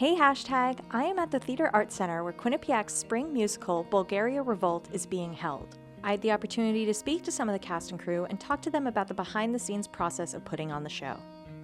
Hey hashtag, I am at the Theater Arts Center where Quinnipiac's spring musical Bulgaria Revolt is being held. I had the opportunity to speak to some of the cast and crew and talk to them about the behind-the-scenes process of putting on the show.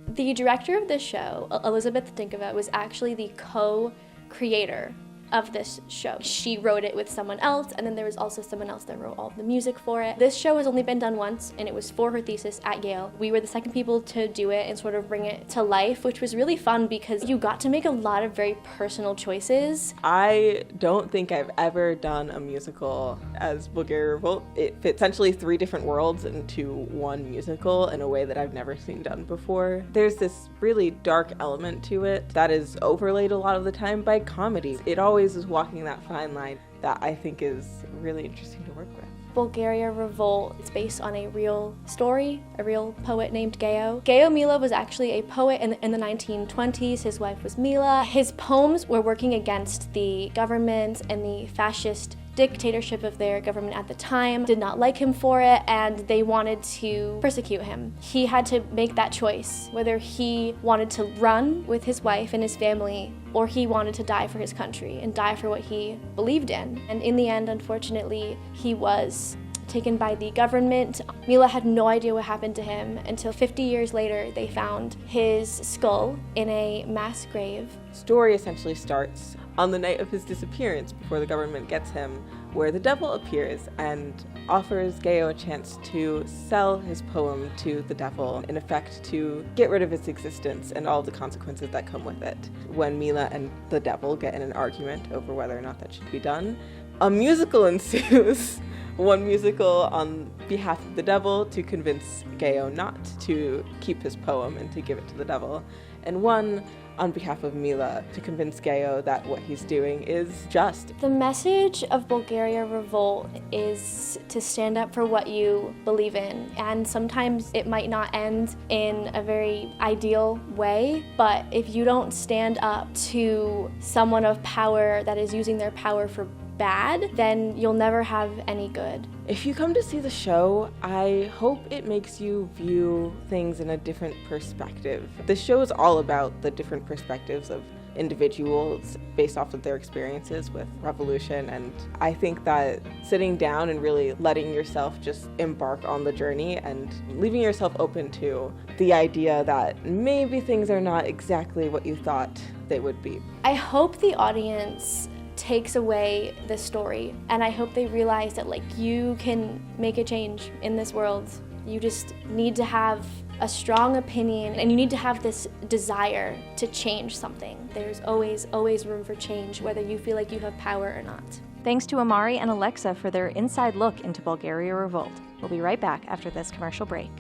The director of this show, Elizabeth Dinkova, was actually the co-creator of this show. She wrote it with someone else, and then there was also someone else that wrote all of the music for it. This show has only been done once, and it was for her thesis at Yale. We were the second people to do it and sort of bring it to life, which was really fun because you got to make a lot of very personal choices. I don't think I've ever done a musical as Bulgaria Revolt. It fits essentially 3 different worlds into one musical in a way that I've never seen done before. There's this really dark element to it that is overlaid a lot of the time by comedy. It always is walking that fine line that I think is really interesting to work with. Bulgaria Revolt is based on a real story, a real poet named Geo. Geo Mila was actually a poet in the 1920s. His wife was Mila. His poems were working against the government and the fascist dictatorship of their government at the time, did not like him for it, and they wanted to persecute him. He had to make that choice, whether he wanted to run with his wife and his family, or he wanted to die for his country and die for what he believed in. And in the end, unfortunately, he was taken by the government. Mila had no idea what happened to him until 50 years later they found his skull in a mass grave. The story essentially starts on the night of his disappearance before the government gets him, where the devil appears and offers Geo a chance to sell his poem to the devil, in effect to get rid of its existence and all the consequences that come with it. When Mila and the devil get in an argument over whether or not that should be done, a musical ensues. One musical on behalf of the devil to convince Geo not to keep his poem and to give it to the devil, and one on behalf of Mila to convince Geo that what he's doing is just. The message of Bulgaria Revolt is to stand up for what you believe in, and sometimes it might not end in a very ideal way, but if you don't stand up to someone of power that is using their power for bad, then you'll never have any good. If you come to see the show, I hope it makes you view things in a different perspective. The show is all about the different perspectives of individuals based off of their experiences with revolution, and I think that sitting down and really letting yourself just embark on the journey and leaving yourself open to the idea that maybe things are not exactly what you thought they would be. I hope the audience takes away the story, and I hope they realize that you can make a change in this world. You just need to have a strong opinion, and you need to have this desire to change something. There's always room for change, whether you feel like you have power or not. Thanks to Amari and Alexa for their inside look into Bulgaria Revolt. We'll be right back after this commercial break.